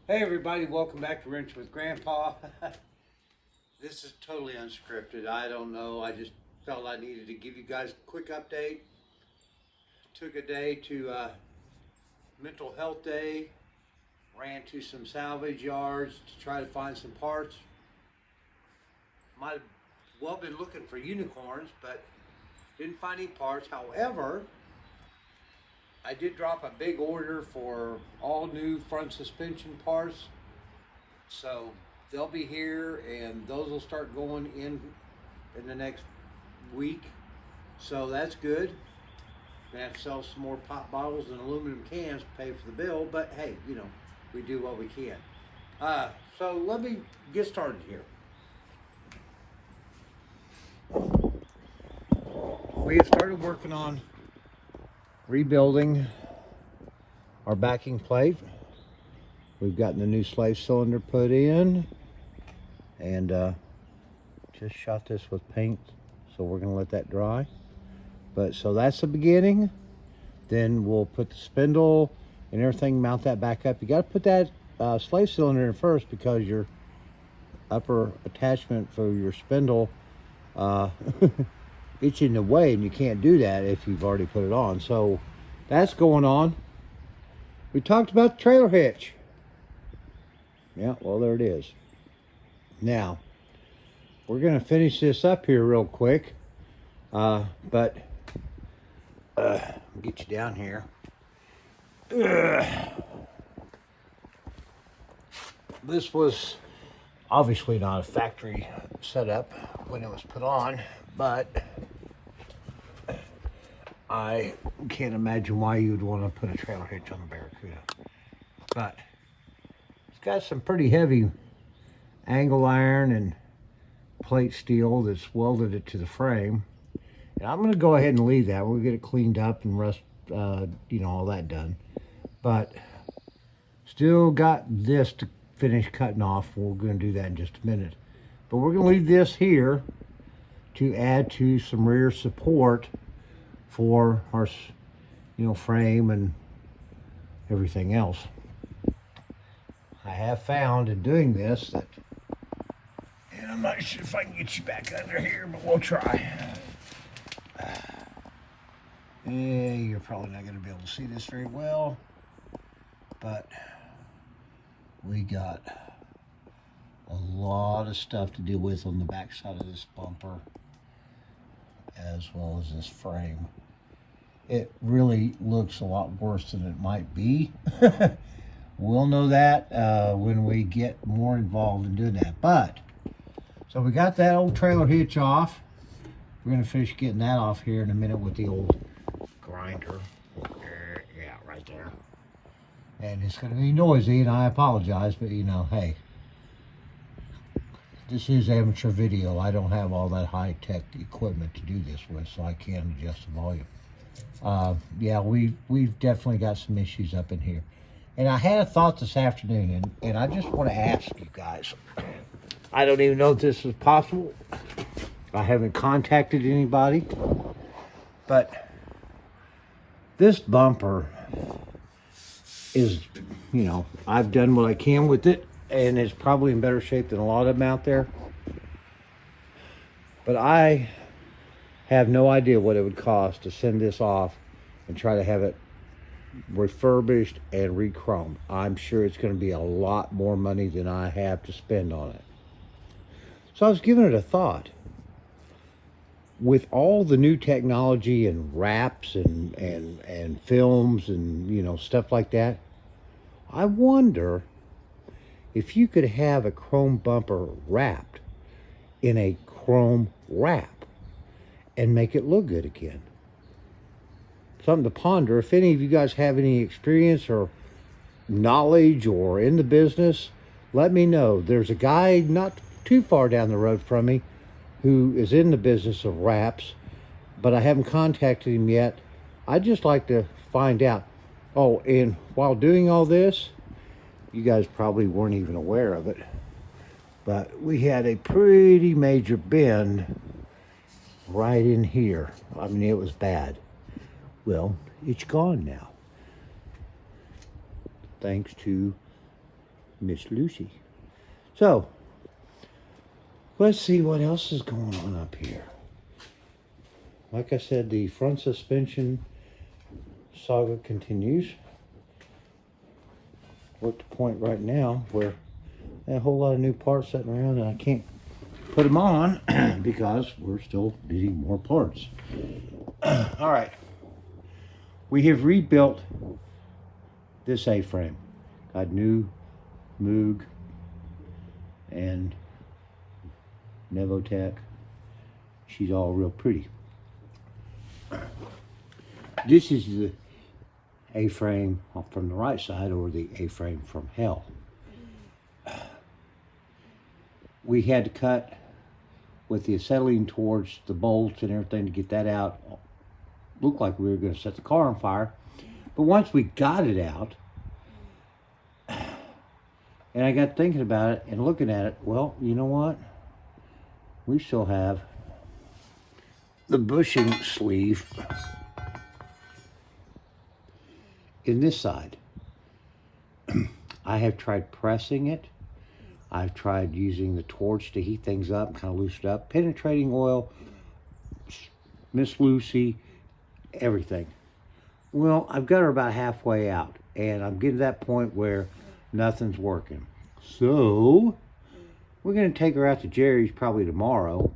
Hey everybody, welcome back to Wrench with Grandpa. This is totally unscripted. I don't know, I just felt I needed to give you guys a quick update. Took a day to mental health day. Ran to some salvage yards to try to find some parts. Might have well been looking for unicorns, but didn't find any parts. However, I did drop a big order for all new front suspension parts. So they'll be here and those will start going in the next week. So that's good. Gonna have to sell some more pop bottles and aluminum cans to pay for the bill, but hey, you know, we do what we can. So let me get started here. We have started working on rebuilding our backing plate. We've gotten the new slave cylinder put in and just shot this with paint, so we're going to let that dry. But so that's the beginning. Then we'll put the spindle and everything, mount that back up. You got to put that slave cylinder in first because your upper attachment for your spindle it's in the way, and you can't do that if you've already put it on. So that's going on. We talked about the trailer hitch. Yeah, well, there it is. Now we're going to finish this up here real quick, but get you down here. This was obviously not a factory setup when it was put on, but I can't imagine why you'd want to put a trailer hitch on the Barracuda. But it's got some pretty heavy angle iron and plate steel that's welded it to the frame. And I'm going to go ahead and leave that. We'll get it cleaned up and rust, you know, all that done. But still got this to finish cutting off. We're going to do that in just a minute. But we're going to leave this here to add to some rear support for our, you know, frame and everything else. I have found in doing this that, and I'm not sure if I can get you back under here, but we'll try. You're probably not going to be able to see this very well, but we got a lot of stuff to deal with on the back side of this bumper as well as this frame. It really looks a lot worse than it might be. We'll know that when we get more involved in doing that. But so we got that old trailer hitch off. We're going to finish getting that off here in a minute with the old grinder. Yeah, right there. And it's going to be noisy, and I apologize, but you know, hey, this is amateur video. I don't have all that high-tech equipment to do this with, so I can't adjust the volume. Yeah, we've definitely got some issues up in here. And I had a thought this afternoon, and I just want to ask you guys. I don't even know if this is possible. I haven't contacted anybody. But this bumper is, you know, I've done what I can with it, and it's probably in better shape than a lot of them out there. But I have no idea what it would cost to send this off and try to have it refurbished and re-chromed. I'm sure it's going to be a lot more money than I have to spend on it. So I was giving it a thought. With all the new technology and wraps and films and, you know, stuff like that, I wonder if you could have a chrome bumper wrapped in a chrome wrap and make it look good again. Something to ponder. If any of you guys have any experience or knowledge or in the business, let me know. There's a guy not too far down the road from me who is in the business of wraps, but I haven't contacted him yet. I'd just like to find out. Oh, and while doing all this, you guys probably weren't even aware of it, but we had a pretty major bend right in here. I mean, it was bad. Well, it's gone now, thanks to Miss Lucy. So, let's see what else is going on up here. Like I said, the front suspension saga continues. We're at the point right now where a whole lot of new parts sitting around and I can't put them on because we're still needing more parts. All right. We have rebuilt this A-frame. Got new Moog and Nevotech. She's all real pretty. This is the A-frame from the right side, or the A-frame from hell. We had to cut with the acetylene towards the bolts and everything to get that out. Looked like we were going to set the car on fire. But once we got it out, and I got thinking about it and looking at it, well, you know what? We still have the bushing sleeve in this side. I have tried pressing it. I've tried using the torch to heat things up, kind of loosen it up, penetrating oil, Miss Lucy, everything. Well, I've got her about halfway out, and I'm getting to that point where nothing's working. So, we're going to take her out to Jerry's probably tomorrow,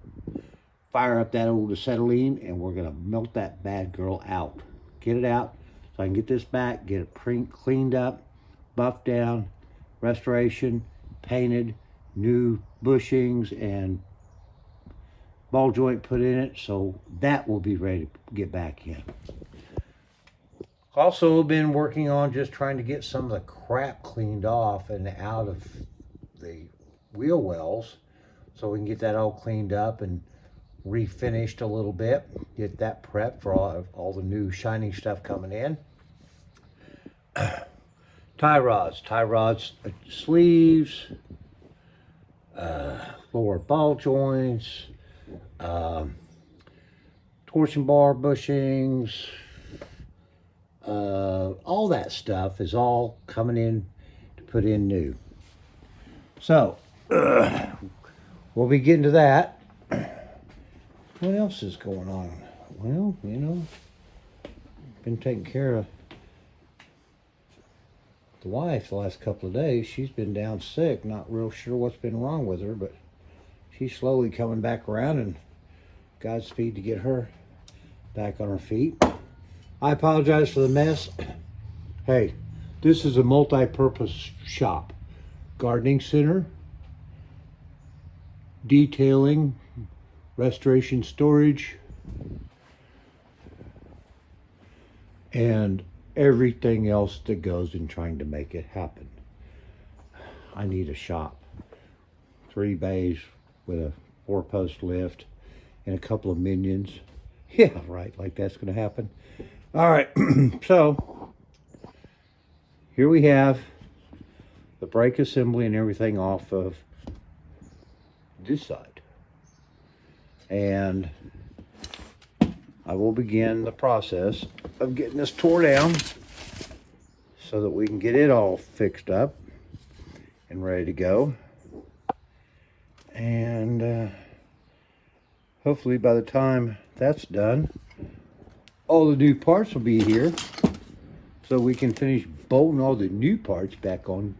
fire up that old acetylene, and we're going to melt that bad girl out. Get it out so I can get this back, get it cleaned up, buffed down, restoration, painted, new bushings and ball joint put in it, so that will be ready to get back in. Also been working on just trying to get some of the crap cleaned off and out of the wheel wells so we can get that all cleaned up and refinished a little bit, get that prepped for all the new shiny stuff coming in. Tie rods, sleeves, lower ball joints, torsion bar bushings, all that stuff is all coming in to put in new. So, we'll be getting to that. What else is going on? Well, you know, been taking care of the wife the last couple of days. She's been down sick, not real sure what's been wrong with her, but she's slowly coming back around, and Godspeed to get her back on her feet. I apologize for the mess. Hey, this is a multi-purpose shop. Gardening center, detailing, restoration storage, and everything else that goes in trying to make it happen. I need a shop. 3 bays with a 4-post lift and a couple of minions. Yeah, right, like that's gonna happen. All right, so here we have the brake assembly and everything off of this side. And I will begin the process of getting this tore down so that we can get it all fixed up and ready to go. And hopefully by the time that's done, all the new parts will be here so we can finish bolting all the new parts back on.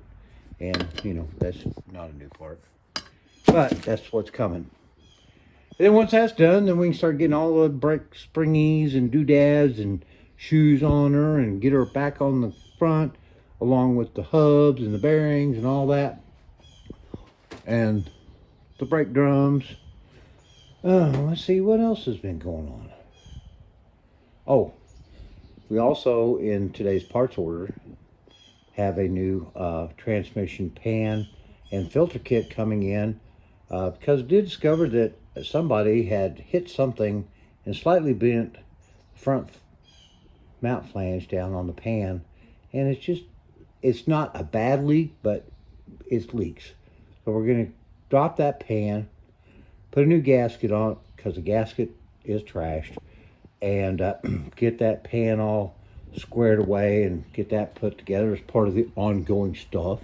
And, you know, that's not a new part, but that's what's coming. And then once that's done, then we can start getting all the brake springies and doodads and shoes on her and get her back on the front, along with the hubs and the bearings and all that. And the brake drums. Let's see what else has been going on. Oh, we also, in today's parts order, have a new transmission pan and filter kit coming in because I did discover that somebody had hit something and slightly bent the front mount flange down on the pan, and it's not a bad leak, but it leaks. So we're going to drop that pan, put a new gasket on because the gasket is trashed, and get that pan all squared away and get that put together as part of the ongoing stuff.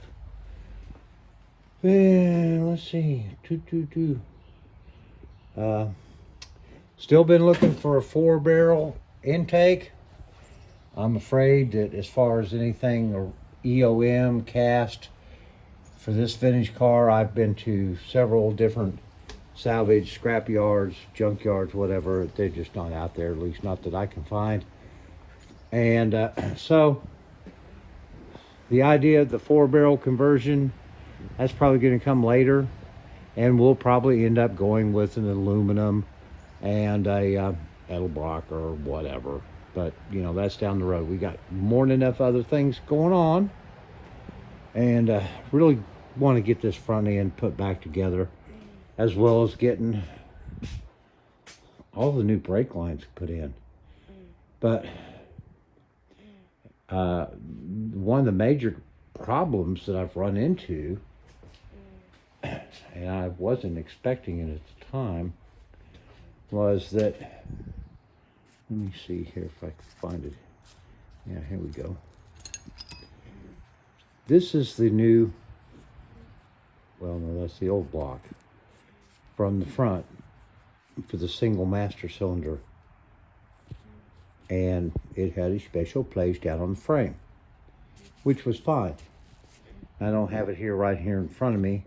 And let's see. Still been looking for a 4-barrel intake. I'm afraid that as far as anything EOM cast for this vintage car, I've been to several different salvage scrap yards, junk yards, whatever. They're just not out there, at least not that I can find. And so the idea of the 4-barrel conversion, that's probably going to come later, and we'll probably end up going with an aluminum and a Edelbrock or whatever. But you know, that's down the road. We got more than enough other things going on, and really want to get this front end put back together, as well as getting all the new brake lines put in. But one of the major problems that I've run into, and I wasn't expecting it at the time, was that, let me see here if I can find it. Yeah, here we go. This is the new, well, no, that's the old block from the front for the single master cylinder. And it had a special place down on the frame, which was fine. I don't have it here right here in front of me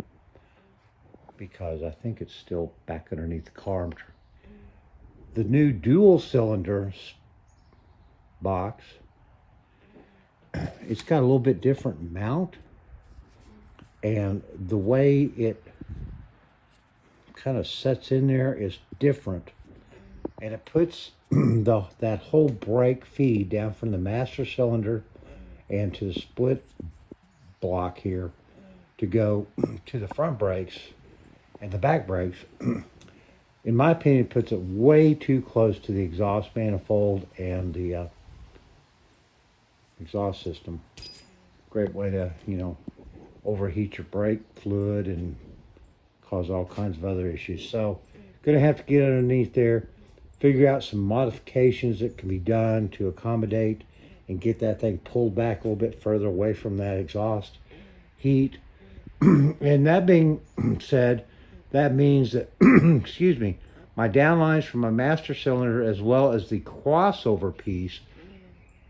because I think it's still back underneath the car. The new dual cylinder box, it's got a little bit different mount, and the way it kind of sets in there is different, and it puts that whole brake feed down from the master cylinder and to the split block here to go to the front brakes and the back brakes. In my opinion, puts it way too close to the exhaust manifold and the exhaust system. Great way to, you know, overheat your brake fluid and cause all kinds of other issues. So, gonna have to get underneath there, figure out some modifications that can be done to accommodate and get that thing pulled back a little bit further away from that exhaust heat. And that being said, that means that, excuse me, my downlines from my master cylinder as well as the crossover piece,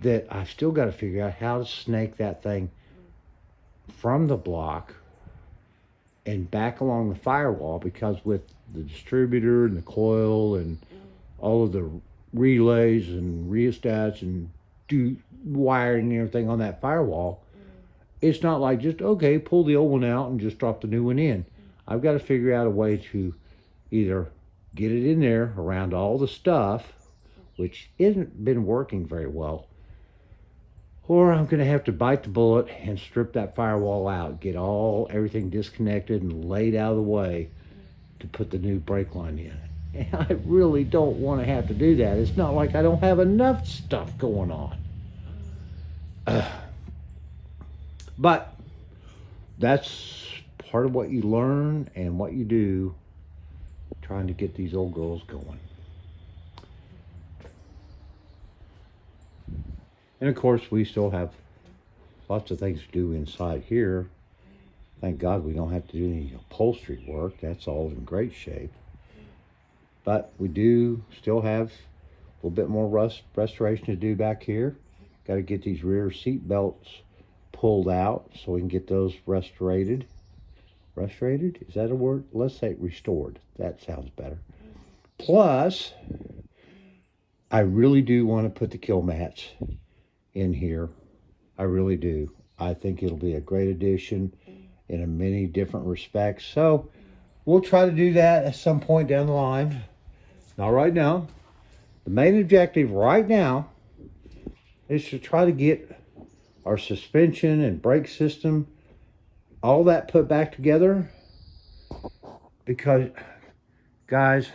that I've still got to figure out how to snake that thing from the block and back along the firewall, because with the distributor and the coil and all of the relays and rheostats and wiring and everything on that firewall, it's not like just, okay, pull the old one out and just drop the new one in. I've got to figure out a way to either get it in there around all the stuff, which isn't been working very well, or I'm going to have to bite the bullet and strip that firewall out, get everything disconnected and laid out of the way to put the new brake line in. And I really don't want to have to do that. It's not like I don't have enough stuff going on. But that's part of what you learn and what you do trying to get these old girls going. And of course, we still have lots of things to do inside here. Thank God we don't have to do any upholstery work. That's all in great shape. But we do still have a little bit more restoration to do back here. Got to get these rear seat belts pulled out so we can get those restorated. Restorated? Is that a word? Let's say restored. That sounds better. Plus, I really do want to put the kill mats in here. I really do. I think it'll be a great addition in many different respects. So we'll try to do that at some point down the line. Not right now. The main objective right now is to try to get our suspension and brake system, all that put back together, because guys,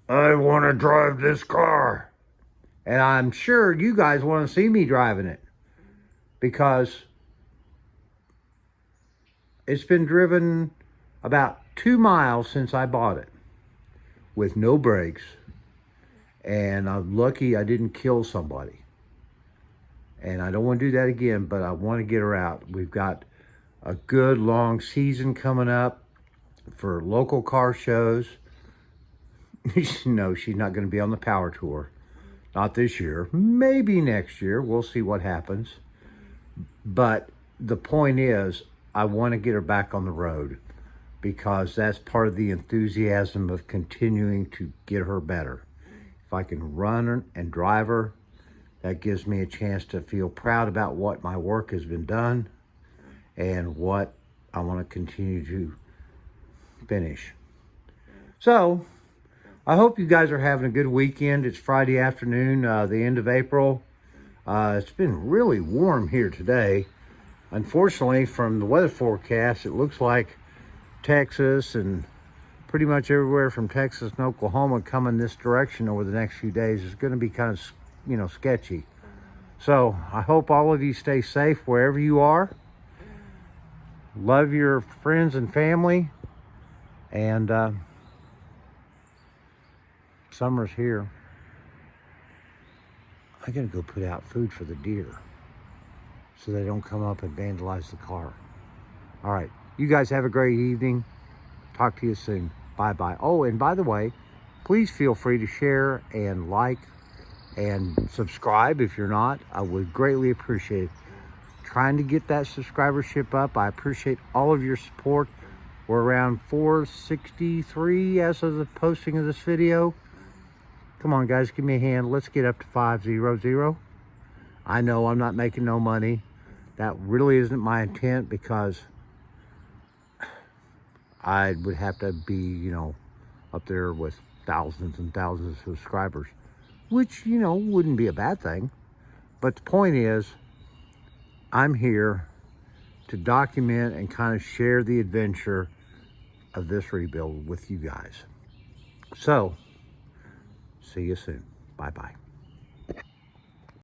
I want to drive this car, and I'm sure you guys want to see me driving it, because it's been driven about 2 miles since I bought it with no brakes, and I'm lucky I didn't kill somebody. And I don't want to do that again, but I want to get her out. We've got a good long season coming up for local car shows. No, she's not going to be on the power tour. Not this year. Maybe next year. We'll see what happens. But the point is, I want to get her back on the road because that's part of the enthusiasm of continuing to get her better. If I can run her and drive her, that gives me a chance to feel proud about what my work has been done and what I want to continue to finish. So, I hope you guys are having a good weekend. It's Friday afternoon, the end of April. It's been really warm here today. Unfortunately, from the weather forecast, it looks like Texas and pretty much everywhere from Texas and Oklahoma coming this direction over the next few days is going to be kind of, sketchy. So I hope all of you stay safe wherever you are. Love your friends and family. And summer's here. I gotta go put out food for the deer so they don't come up and vandalize the car. All right, you guys have a great evening. Talk to you soon. Bye-bye. Oh, and by the way, please feel free to share and like and subscribe if you're not. I would greatly appreciate it. Trying to get that subscribership up. I appreciate all of your support. We're around 463 as of the posting of this video. Come on, guys, give me a hand. Let's get up to 500. I know I'm not making no money. That really isn't my intent because I would have to be, up there with thousands and thousands of subscribers, which, wouldn't be a bad thing. But the point is, I'm here to document and kind of share the adventure of this rebuild with you guys. So, see you soon. Bye-bye.